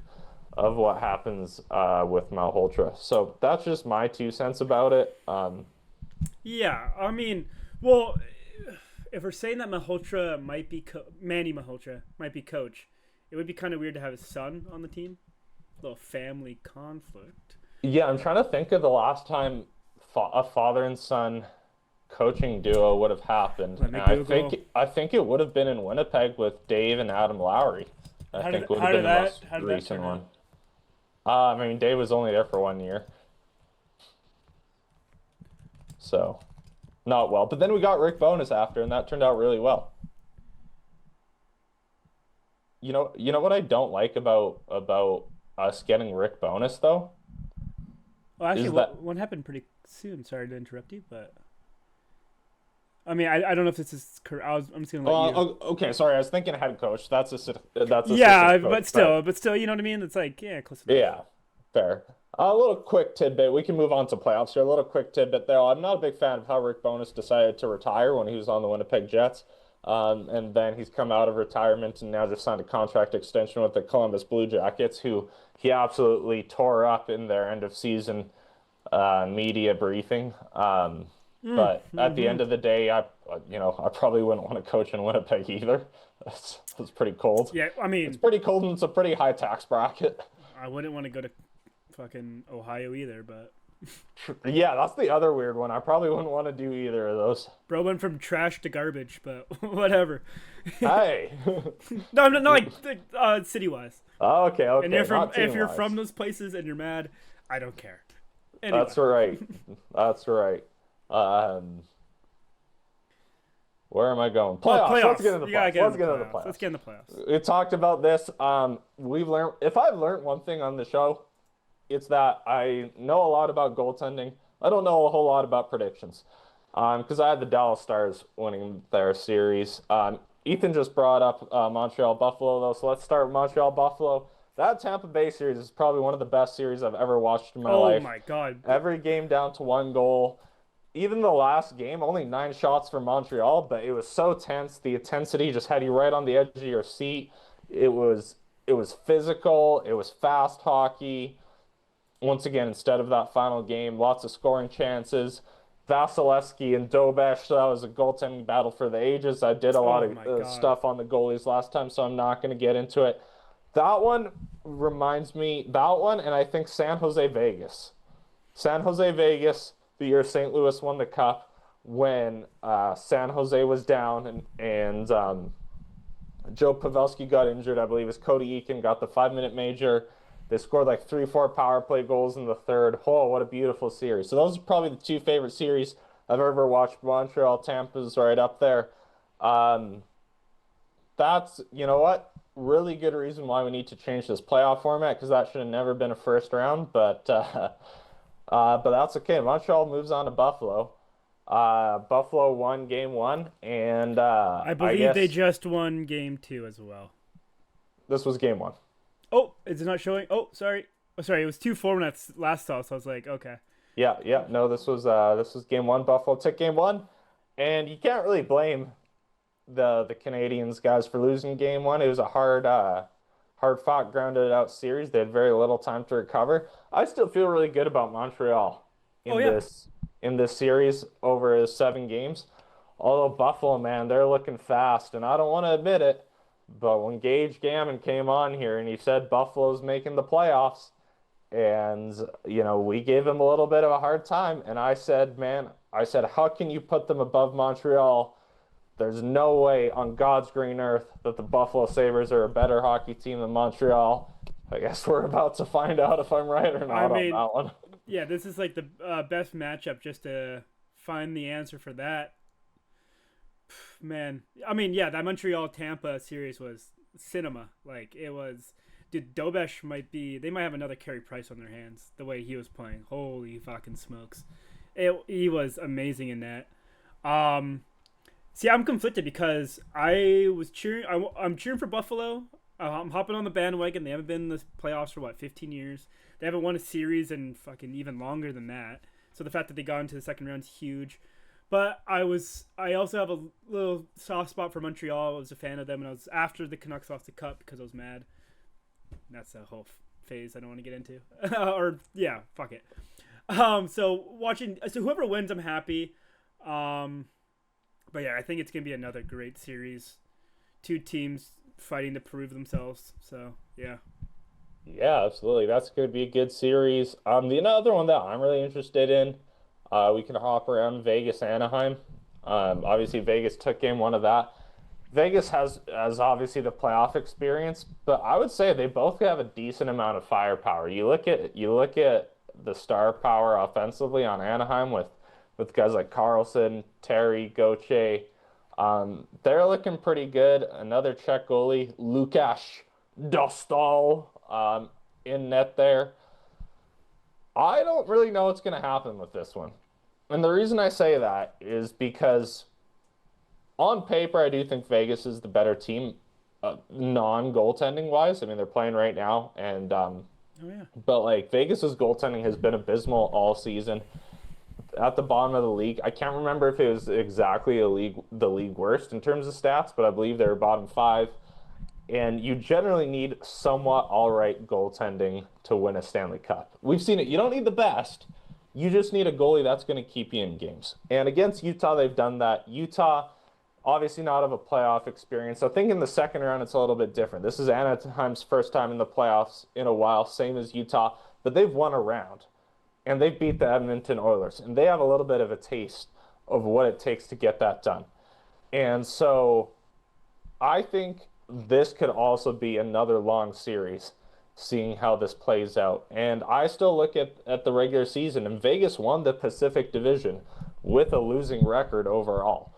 Speaker 1: what happens with Malholtra. So that's just my 2 cents about it.
Speaker 2: Yeah, I mean, well, if we're saying that Malholtra might be Manny Malholtra might be coach, it would be kind of weird to have his son on the team. A little family conflict.
Speaker 1: Yeah, I'm trying to think of the last time a father and son coaching duo would have happened.
Speaker 2: Let me
Speaker 1: And
Speaker 2: Google.
Speaker 1: I think it would have been in Winnipeg with Dave and Adam Lowry. I think would have been the most
Speaker 2: how did that
Speaker 1: recent
Speaker 2: turn
Speaker 1: one.
Speaker 2: out?
Speaker 1: I mean, Dave was only there for 1 year, so not well. But then we got Rick Bowness after, and that turned out really well. You know what I don't like about us getting Rick Bowness though?
Speaker 2: Well, actually,
Speaker 1: Is that-
Speaker 2: one happened pretty soon. Sorry to interrupt you, but I mean, I don't know if this is correct. I'm just gonna let you.
Speaker 1: Okay, sorry, I was thinking head coach. That's a
Speaker 2: Yeah,
Speaker 1: assistant coach,
Speaker 2: but still, you know what I mean. It's like, yeah, close enough.
Speaker 1: yeah, fair. A little quick tidbit. We can move on to playoffs here. A little quick tidbit there. I'm not a big fan of how Rick Bowness decided to retire when he was on the Winnipeg Jets. And then he's come out of retirement and now just signed a contract extension with the Columbus Blue Jackets, who he absolutely tore up in their end of season media briefing. But at the
Speaker 2: Mm-hmm.
Speaker 1: end of the day, I probably wouldn't want to coach in Winnipeg either. It's pretty cold.
Speaker 2: Yeah, I
Speaker 1: It's
Speaker 2: mean,
Speaker 1: pretty cold and it's a pretty high tax bracket.
Speaker 2: I wouldn't want to go to fucking Ohio either, but
Speaker 1: Yeah, that's the other weird one. I probably wouldn't want to do either of those.
Speaker 2: bro went from trash to garbage, but whatever.
Speaker 1: Hey.
Speaker 2: No, I'm not like city wise.
Speaker 1: Okay,
Speaker 2: And you're
Speaker 1: okay,
Speaker 2: from
Speaker 1: not
Speaker 2: if
Speaker 1: team
Speaker 2: you're
Speaker 1: wise.
Speaker 2: from those places and you're mad, I don't care. Anyway,
Speaker 1: That's right. That's right. Um, where am I going?
Speaker 2: oh
Speaker 1: Playoffs. Let's get
Speaker 2: playoffs.
Speaker 1: into
Speaker 2: You gotta
Speaker 1: playoffs.
Speaker 2: get in
Speaker 1: Let's
Speaker 2: the
Speaker 1: get into
Speaker 2: playoffs. Let's
Speaker 1: playoffs.
Speaker 2: get in the playoffs.
Speaker 1: We talked about this. We've learned, if I've learned one thing on the show, it's that I know a lot about goaltending. I don't know a whole lot about predictions. Because I had the Dallas Stars winning their series. Ethan just brought up Montreal Buffalo though, so let's start with Montreal Buffalo. That Tampa Bay series is probably one of the best series I've ever watched in my
Speaker 2: Oh
Speaker 1: life.
Speaker 2: my god.
Speaker 1: Every game down to one goal. Even the last game, only 9 shots for Montreal, but it was so tense. The intensity just had you right on the edge of your seat. It was physical. It was fast hockey. Once again, instead of that final game, lots of scoring chances. Vasilevsky and Dobesh, that was a goaltending battle for the ages. I did a lot
Speaker 2: Oh
Speaker 1: of
Speaker 2: my god.
Speaker 1: stuff on the goalies last time, so I'm not going to get into it. That one reminds me, that one, and I think San Jose Vegas. San Jose Vegas, the year St. Louis won the cup, when San Jose was down and Joe Pavelski got injured, I believe, as Cody Eakin got the 5 minute major. They scored like 3, 4 power play goals in the third. Oh, what a beautiful series. So those are probably the two favorite series I've ever watched. Montreal, Tampa's right up there. Um, that's, you know what? Really good reason why we need to change this playoff format because that should have never been a first round. But that's okay. Montreal moves on to Buffalo. Buffalo won game one, and
Speaker 2: I
Speaker 1: I
Speaker 2: believe they
Speaker 1: guess
Speaker 2: just won game 2 as well.
Speaker 1: this was game one.
Speaker 2: Oh, is it not showing? Oh, sorry. Oh, sorry. It was 2-4 when I last saw, so I was like, okay.
Speaker 1: Yeah, yeah. No, this was game one. Buffalo took game one, and you can't really blame the Canadians guys for losing game one. It was a hard fought, grounded out series. They had very little time to recover. I still feel really good about Montreal
Speaker 2: Oh
Speaker 1: in
Speaker 2: yeah.
Speaker 1: this series over 7 games. Although Buffalo, man, they're looking fast, and I don't want to admit it, but when Gage Gammon came on here and he said Buffalo's making the playoffs, and we gave him a little bit of a hard time, and I said, man, how can you put them above Montreal? There's no way on God's green earth that the Buffalo Sabres are a better hockey team than Montreal. I guess we're about to find out if I'm right or
Speaker 2: I
Speaker 1: not on
Speaker 2: mean,
Speaker 1: that one.
Speaker 2: yeah, this is like the best matchup just to find the answer for that. Man, I mean, yeah, that Montreal Tampa series was cinema. Like it was, dude. Dobesh might be. They might have another Carey Price on their hands. The way he was playing, holy fucking smokes! He was amazing in that. Um, See, I'm conflicted because I was cheering. I'm cheering for Buffalo. I'm hopping on the bandwagon. They haven't been in the playoffs for what 15 years. They haven't won a series in fucking even longer than that. So the fact that they got into the second round is huge. But I also have a little soft spot for Montreal. I was a fan of them, and I was after the Canucks lost the cup because I was mad. That's a whole phase I don't want to get into. Or yeah, fuck it. So whoever wins, I'm happy. Um, but yeah, I think it's gonna be another great series. Two teams fighting to prove themselves. So yeah.
Speaker 1: Yeah, absolutely. That's going to be a good series. The other one that I'm really interested in, we can hop around Vegas, Anaheim. Obviously Vegas took game one of that. Vegas has obviously the playoff experience, but I would say they both have a decent amount of firepower. You look at the star power offensively on Anaheim with guys like Carlson, Terry, Gauthier. They're looking pretty good. Another Czech goalie, Lukáš Dostal, in net there. I don't really know what's going to happen with this one. And the reason I say that is because on paper, I do think Vegas is the better team, non-goaltending wise. I mean, they're playing right now, and
Speaker 2: Oh yeah.
Speaker 1: But like Vegas's goaltending has been abysmal all season at the bottom of the league. I can't remember if it was exactly the league worst in terms of stats, but I believe they were bottom five. And you generally need somewhat all right goaltending to win a Stanley Cup. We've seen it. You don't need the best. You just need a goalie that's going to keep you in games. And against Utah, they've done that. Utah, obviously not of a playoff experience. So I think in the second round, it's a little bit different. This is Anaheim's first time in the playoffs in a while, same as Utah, but they've won a round and they beat the Edmonton Oilers, and they have a little bit of a taste of what it takes to get that done. And so I think this could also be another long series, seeing how this plays out. And I still look at the regular season, and Vegas won the Pacific Division with a losing record overall.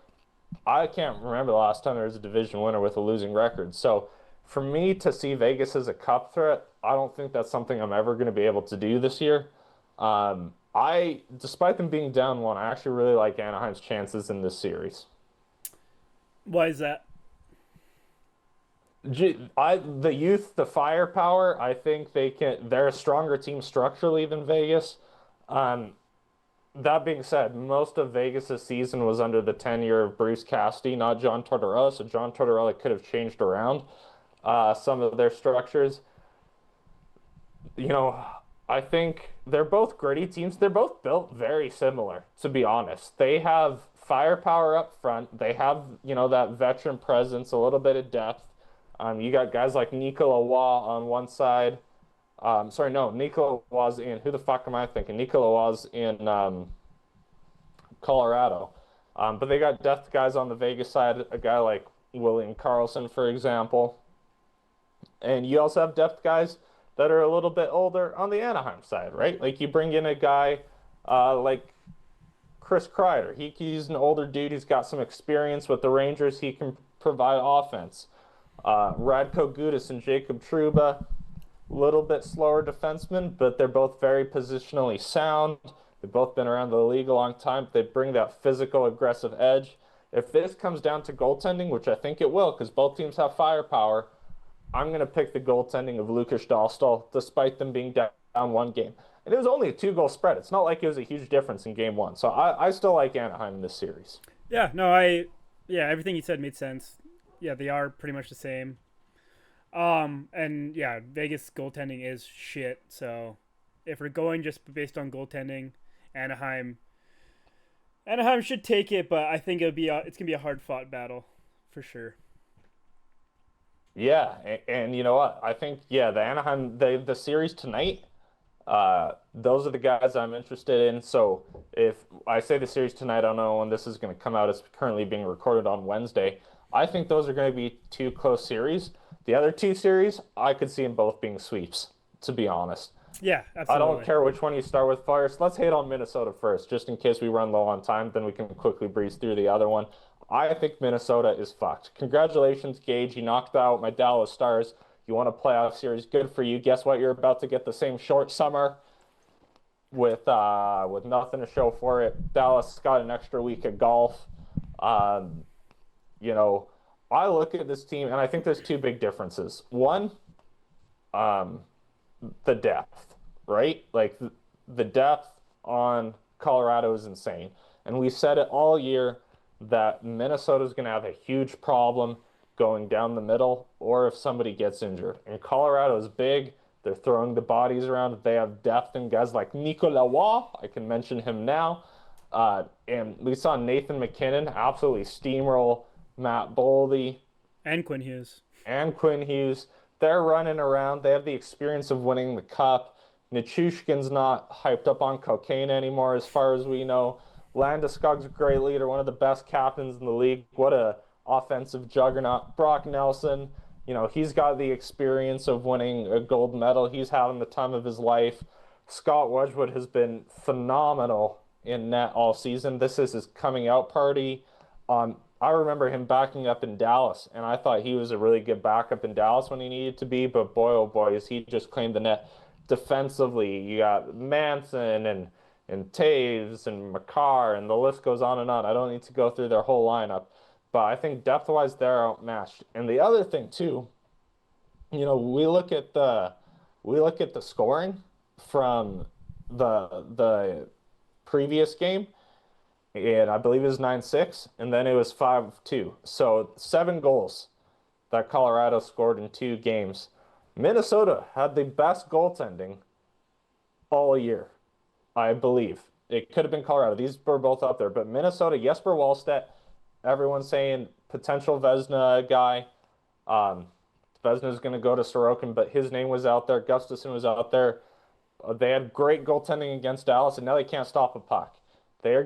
Speaker 1: I can't remember the last time there was a division winner with a losing record. So for me to see Vegas as a cup threat, I don't think that's something I'm ever going to be able to do this year. Despite them being down one, I actually really like Anaheim's chances in this series.
Speaker 2: Why is that?
Speaker 1: The youth, the firepower, I think they're a stronger team structurally than Vegas. Um, that being said, most of Vegas's season was under the tenure of Bruce Cassidy, not John Tortorella. So John Tortorella could have changed around some of their structures. You know, I think they're both gritty teams. They're both built very similar, to be honest. They have firepower up front. They have, that veteran presence, a little bit of depth. You got guys like Nicola Waugh on one side. Sorry, no, Nicola was in. Who the fuck am I thinking? Nicola was in Colorado. But they got depth guys on the Vegas side, a guy like William Karlsson, for example. And you also have depth guys that are a little bit older on the Anaheim side, right? Like you bring in a guy like Chris Kreider. He's an older dude. He's got some experience with the Rangers. He can provide offense. Radko Gudas and Jacob Trouba, a little bit slower defensemen, but they're both very positionally sound. They've both been around the league a long time. They bring that physical, aggressive edge. If this comes down to goaltending, which I think it will, because both teams have firepower, I'm going to pick the goaltending of Lukas Dahlstall, despite them being down one game. And it was only a two-goal spread. It's not like it was a huge difference in game one. So I still like Anaheim in this series.
Speaker 2: Yeah, no, yeah, everything you said made sense. Yeah, they are pretty much the same. And yeah, Vegas goaltending is shit. So if we're going just based on goaltending, Anaheim, Anaheim should take it, but I think it's gonna be a hard fought battle for sure.
Speaker 1: Yeah, and you know what? I think the Anaheim the series tonight. Those are the guys I'm interested in. So if I say the series tonight, I don't know when this is going to come out. It's currently being recorded on Wednesday. I think those are going to be two close series. The other two series, I could see them both being sweeps, to be honest.
Speaker 2: Yeah,
Speaker 1: I don't
Speaker 2: absolutely.
Speaker 1: care which one you start with first. Let's hit on Minnesota first, just in case we run low on time. Then we can quickly breeze through the other one. I think Minnesota is fucked. Congratulations, Gage. You knocked out my Dallas Stars. You won a playoff series. Good for you. Guess what? You're about to get the same short summer with nothing to show for it. Dallas got an extra week of golf. Um, you know, I look at this team and I think there's two big differences. One, um, the depth, right? Like the depth on Colorado is insane. And we said it all year that Minnesota is going to have a huge problem going down the middle or if somebody gets injured. And Colorado is big. They're throwing the bodies around. They have depth in guys like Nicolas Waugh. I can mention him now. And we saw Nathan McKinnon absolutely steamroll Matt Boldy
Speaker 2: And Quinn Hughes.
Speaker 1: and Quinn Hughes. They're running around. They have the experience of winning the cup. Nichushkin's not hyped up on cocaine anymore, as far as we know. Landeskog's a great leader, one of the best captains in the league. What a offensive juggernaut. Brock Nelson, he's got the experience of winning a gold medal. He's having the time of his life. Scott Wedgwood has been phenomenal in net all season. This is his coming out party. I remember him backing up in Dallas, and I thought he was a really good backup in Dallas when he needed to be, but boy, oh boy, is he just claimed the net defensively. You got Manson and Taves and McCarr, and the list goes on and on. I don't need to go through their whole lineup, but I think depth-wise, they're outmatched. And the other thing, too, we look at we look at the scoring from the previous game, and I believe it was 9-6, and then it was 5-2. So 7 goals that Colorado scored in 2 games. Minnesota had the best goaltending all year, I believe. It could have been Colorado. These were both up there, but Minnesota, Jesper Wallstedt, everyone's saying potential Vezina guy. Um, Vezina's going to go to Sorokin, but his name was out there. Gustafsson was out there. They had great goaltending against Dallas, and now they can't stop a puck. They're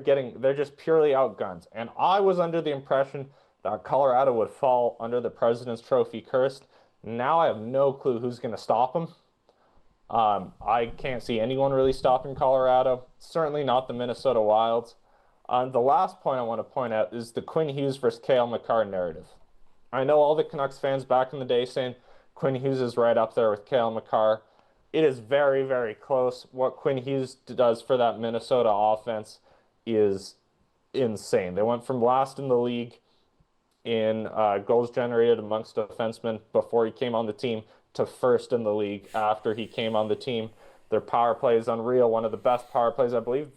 Speaker 1: just purely outgunned. And I was under the impression that Colorado would fall under the President's Trophy curse. Now I have no clue who's going to stop them. I can't see anyone really stopping Colorado. Certainly not the Minnesota Wilds. The last point I want to point out is the Quinn Hughes versus Cale Makar narrative. I know all the Canucks fans back in the day saying Quinn Hughes is right up there with Cale Makar. It is very, very close. What Quinn Hughes does for that Minnesota offense is insane. They went from last in the league in goals generated amongst defensemen before he came on the team to first in the league after he came on the team. Their power play is unreal. One of the best power plays, I believe.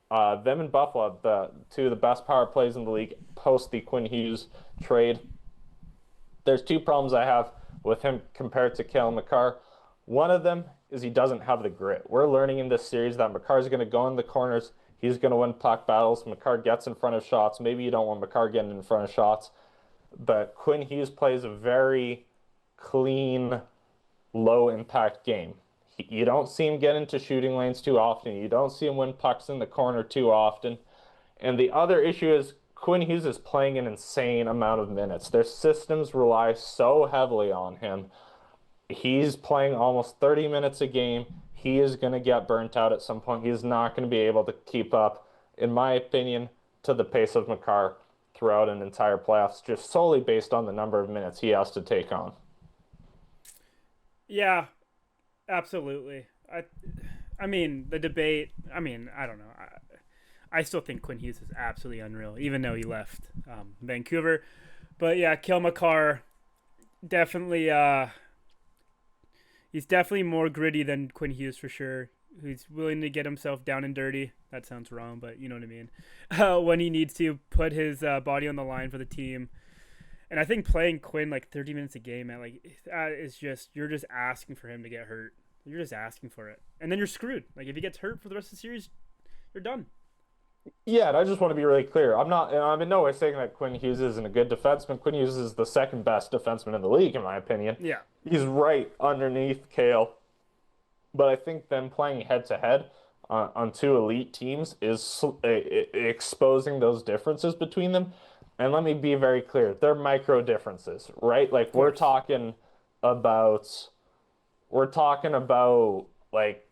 Speaker 1: Them and Buffalo, two of the best power plays in the league post the Quinn Hughes trade. There's 2 problems I have with him compared to Cale Makar. One of them is he doesn't have the grit. We're learning in this series that Makar's going to go in the corners. He's going to win puck battles. Makar gets in front of shots. Maybe you don't want Makar getting in front of shots. But Quinn Hughes plays a very clean, low-impact game. You don't see him get into shooting lanes too often. You don't see him win pucks in the corner too often. And the other issue is Quinn Hughes is playing an insane amount of minutes. Their systems rely so heavily on him. He's playing almost 30 minutes a game. He is going to get burnt out at some point. He's not going to be able to keep up, in my opinion, to the pace of Makar throughout an entire playoffs, just solely based on the number of minutes he has to take on.
Speaker 2: Yeah, absolutely. I mean, the debate. I mean, I don't know. I still think Quinn Hughes is absolutely unreal, even though he left Vancouver. But yeah, Cale Makar definitely. He's definitely more gritty than Quinn Hughes for sure. He's willing to get himself down and dirty. That sounds wrong, but you know what I mean. When he needs to put his body on the line for the team. And I think playing Quinn like 30 minutes a game, man, like that is just, you're just asking for him to get hurt. You're just asking for it. And then you're screwed. Like if he gets hurt for the rest of the series, you're done.
Speaker 1: Yeah, and I just want to be really clear. I'm in no way saying that Quinn Hughes isn't a good defenseman. Quinn Hughes is the second best defenseman in the league, in my opinion.
Speaker 2: Yeah.
Speaker 1: He's right underneath Cale. But I think them playing head to head on 2 elite teams is exposing those differences between them. And let me be very clear, they're micro differences, right? Like about like,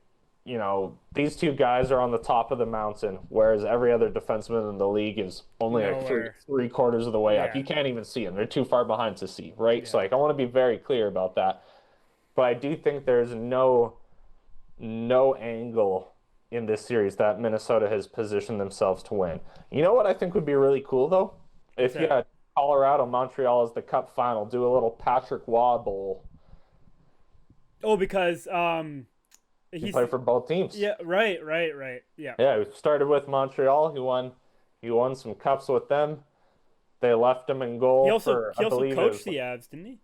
Speaker 1: these 2 guys are on the top of the mountain, whereas every other defenseman in the league is only like three quarters of the way up. You can't even see them. They're too far behind to see, right? Yeah. So like I want to be very clear about that. But I do think there's no angle in this series that Minnesota has positioned themselves to win. You know what I think would be really cool though? If you had Colorado, Montreal as the Cup final, do a little Patrick Waugh Bowl.
Speaker 2: Oh, because
Speaker 1: he played for both teams.
Speaker 2: Yeah, right. Yeah.
Speaker 1: Yeah, he started with Montreal. He won some cups with them. They left him in goal.
Speaker 2: He also coached the Avs, didn't he?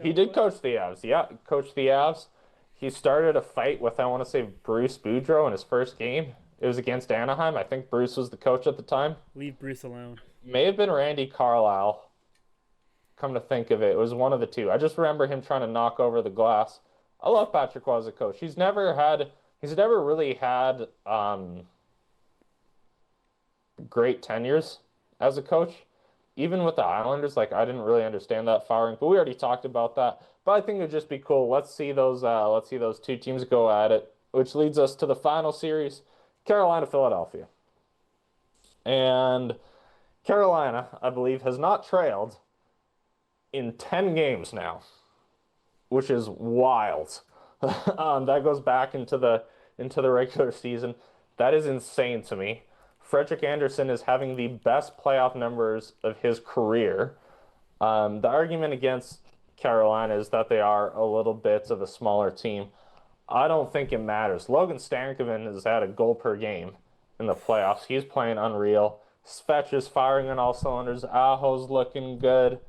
Speaker 1: He did coach the Avs. Yeah, coached the Avs. He started a fight with, I want to say, Bruce Boudreau in his first game. It was against Anaheim. I think Bruce was the coach at the time.
Speaker 2: Leave Bruce alone.
Speaker 1: May have been Randy Carlyle. Come to think of it, it was one of the 2. I just remember him trying to knock over the glass. I love Patrick Waugh as a coach. He's never really had great tenures as a coach. Even with the Islanders, like I didn't really understand that firing, but we already talked about that. But I think it would just be cool. Let's see those 2 teams go at it, which leads us to the final series, Carolina, Philadelphia. And Carolina, I believe, has not trailed in 10 games now, which is wild. That goes back into the regular season. That is insane to me. Frederik Andersen is having the best playoff numbers of his career. The argument against Carolina is that they are a little bit of a smaller team. I don't think it matters. Logan Stankoven has had a goal per game in the playoffs. He's playing unreal. Svech is firing on all cylinders. Aho's looking good.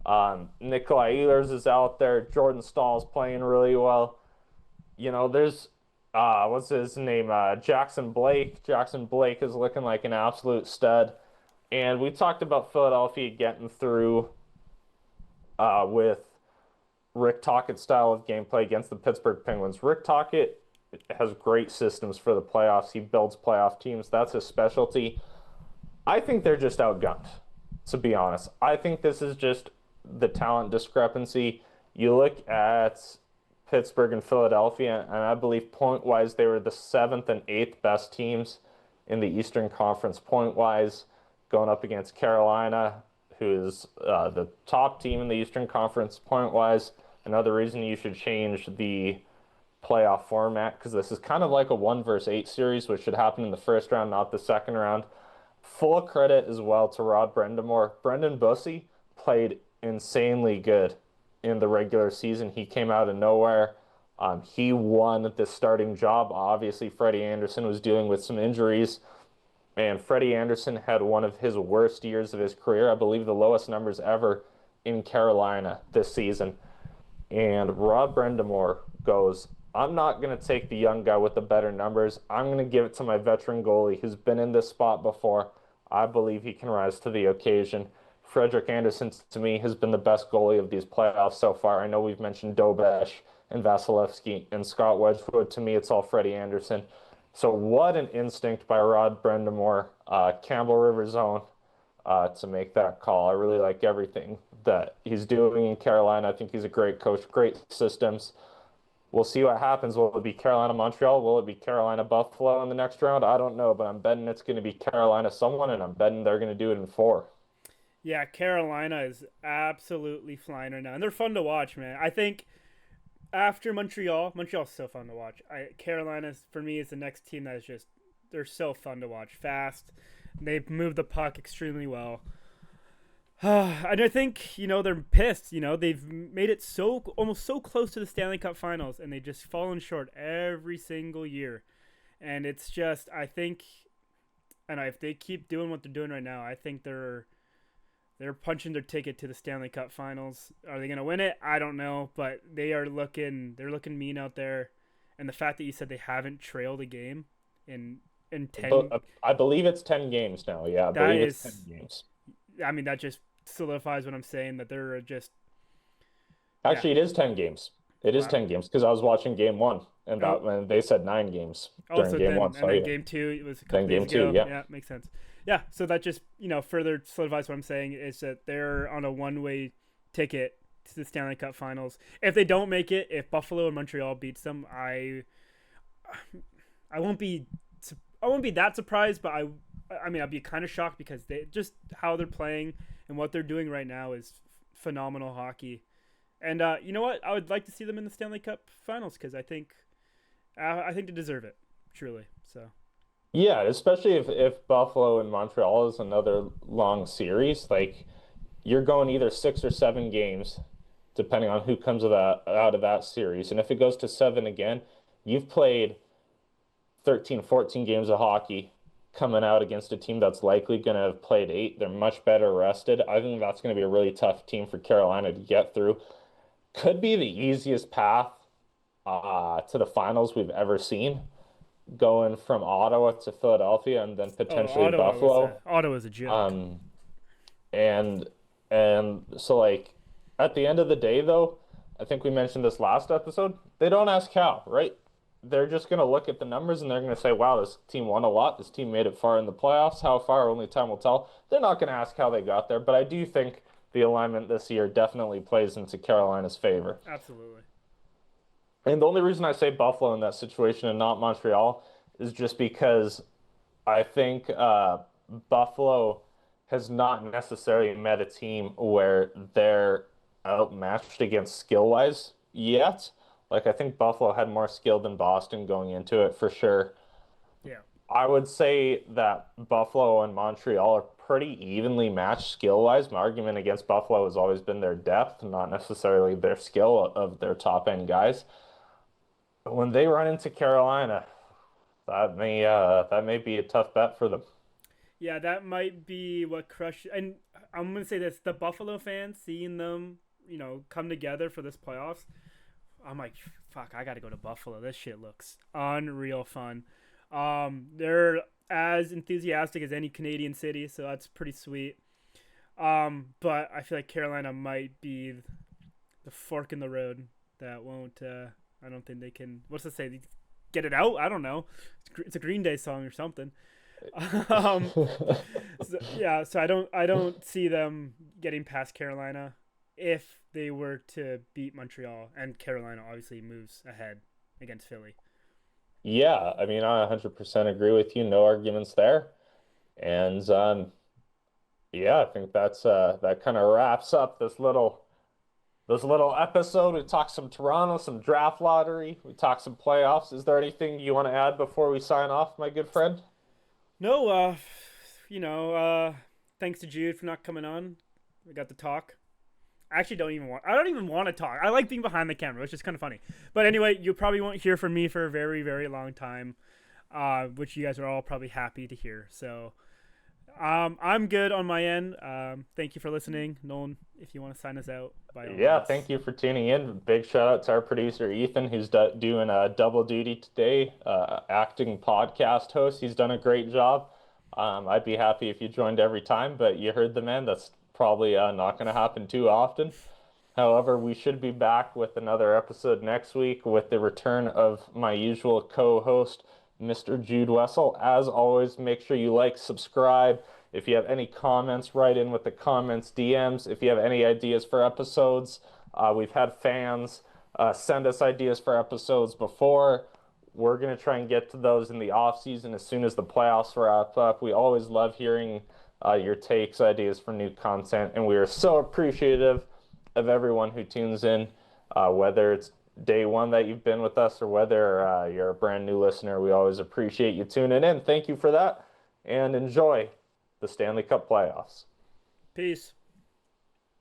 Speaker 1: Nikolai Ehlers is out there. Jordan Stahl's playing really well. There's what's his name? Jackson Blake. Jackson Blake is looking like an absolute stud. And we talked about Philadelphia getting through with Rick Tockett's style of gameplay against the Pittsburgh Penguins. Rick Tocchet has great systems for the playoffs. He builds playoff teams. That's his specialty. I think they're just outgunned, to be honest. I think this is just the talent discrepancy. You look at Pittsburgh and Philadelphia, and I believe point-wise they were the seventh and eighth best teams in the Eastern Conference point-wise, going up against Carolina, who is the top team in the Eastern Conference point-wise. Another reason you should change the playoff format, because this is kind of like a 1 versus 8 series, which should happen in the first round, not the second round. Full credit as well to Rod Brind'Amour. Brendan Bussey played insanely good in the regular season. He came out of nowhere. He won the starting job. Obviously, Freddie Anderson was dealing with some injuries, and Freddie Anderson had one of his worst years of his career. I believe the lowest numbers ever in Carolina this season. And Rod Brind'Amour goes, I'm not going to take the young guy with the better numbers. I'm going to give it to my veteran goalie who's been in this spot before. I believe he can rise to the occasion. Frederik Andersen, to me, has been the best goalie of these playoffs so far. I know we've mentioned Dobesh and Vasilevsky and Scott Wedgwood. To me, it's all Freddie Andersen. So what an instinct by Rod Brind'Amour, Campbell River Zone, to make that call. I really like everything that he's doing in Carolina. I think he's a great coach, great systems. We'll see what happens. Will it be Carolina Montreal? Will it be Carolina Buffalo in the next round? I don't know, but I'm betting it's going to be Carolina someone, and I'm betting they're going to do it in 4.
Speaker 2: Yeah, Carolina is absolutely flying right now, and they're fun to watch, man. I think after Montreal's so fun to watch. Carolina, for me, is the next team that is just, they're so fun to watch. Fast. They've moved the puck extremely well. And I think, they're pissed. They've made it almost so close to the Stanley Cup Finals, and they've just fallen short every single year. And it's just, I think, and if they keep doing what they're doing right now, I think they're punching their ticket to the Stanley Cup Finals. Are they going to win it? I don't know, but they're looking mean out there. And the fact that you said they haven't trailed a game in 10,
Speaker 1: I believe it's 10 games now. Yeah, I believe it's 10 games.
Speaker 2: I mean, that just solidifies what I'm saying, that they're just.
Speaker 1: Actually, It is 10 games. It is 10 games because I was watching game 1 and when they said 9 games during game 1.
Speaker 2: So then game 2 it was a couple
Speaker 1: then game
Speaker 2: days
Speaker 1: 2,
Speaker 2: ago.
Speaker 1: yeah.
Speaker 2: Yeah, makes sense. Yeah, so that just, further solidifies what I'm saying, is that they're on a one-way ticket to the Stanley Cup Finals. If they don't make it, if Buffalo and Montreal beats them, I won't be that surprised, but I mean, I'd be kind of shocked because they just how they're playing and what they're doing right now is phenomenal hockey. And you know what? I would like to see them in the Stanley Cup Finals because I think they deserve it, truly. So.
Speaker 1: Yeah, especially if Buffalo and Montreal is another long series, like you're going either 6 or 7 games, depending on who comes out of that series. And if it goes to 7 again, you've played 13, 14 games of hockey coming out against a team that's likely going to have played 8. They're much better rested. I think that's going to be a really tough team for Carolina to get through. Could be the easiest path to the finals we've ever seen, going from Ottawa to Philadelphia and then potentially Buffalo.
Speaker 2: Ottawa's a joke.
Speaker 1: And so like at the end of the day though, I think we mentioned this last episode, they don't ask how, right? They're just going to look at the numbers and they're going to say, wow, this team won a lot. This team made it far in the playoffs. How far? Only time will tell. They're not going to ask how they got there, but I do think the alignment this year definitely plays into Carolina's favor.
Speaker 2: Absolutely.
Speaker 1: And the only reason I say Buffalo in that situation and not Montreal is just because I think Buffalo has not necessarily met a team where they're outmatched against skill-wise yet. Like, I think Buffalo had more skill than Boston going into it for sure.
Speaker 2: Yeah.
Speaker 1: I would say that Buffalo and Montreal are pretty evenly matched skill-wise. My argument against Buffalo has always been their depth, not necessarily their skill of their top-end guys. when they run into Carolina, that may be a tough bet for them.
Speaker 2: Yeah, that might be what crush. And I'm gonna say this: the Buffalo fans seeing them, come together for this playoffs. I'm like, fuck, I gotta go to Buffalo. This shit looks unreal fun. They're as enthusiastic as any Canadian city, so that's pretty sweet. But I feel like Carolina might be the fork in the road that won't. I don't think they can. What's to say? Get it out? I don't know. It's a Green Day song or something. um, so, yeah, so I don't see them getting past Carolina if they were to beat Montreal, and Carolina obviously moves ahead against Philly.
Speaker 1: Yeah, I mean, I 100% agree with you. No arguments there. And yeah, I think that kind of wraps up this little episode. We talked some Toronto, some draft lottery. We talked some playoffs. Is there anything you want to add before we sign off, my good friend?
Speaker 2: No, you know, thanks to Jude for not coming on. We got to talk. I actually don't even want. I don't even want to talk. I like being behind the camera, which is kind of funny. But anyway, you probably won't hear from me for a very, very long time, which you guys are all probably happy to hear. So, I'm good on my end. Thank you for listening, Nolan. If you want to sign us out, by all
Speaker 1: Yeah,
Speaker 2: means.
Speaker 1: thank you for tuning in. Big shout out to our producer Ethan, who's doing a double duty today, acting podcast host. He's done a great job. I'd be happy if you joined every time, but you heard the man. That's probably not going to happen too often. However, we should be back with another episode next week with the return of my usual co-host, Mr. Jude Wessel. As always, make sure you like, subscribe. If you have any comments, write in with the comments, DMs. If you have any ideas for episodes, we've had fans send us ideas for episodes before. We're going to try and get to those in the off season as soon as the playoffs wrap up. We always love hearing your takes, ideas for new content, and we are so appreciative of everyone who tunes in, whether it's day one that you've been with us or whether you're a brand new listener. We always appreciate you tuning in. Thank you for that, and enjoy the Stanley Cup playoffs.
Speaker 2: Peace.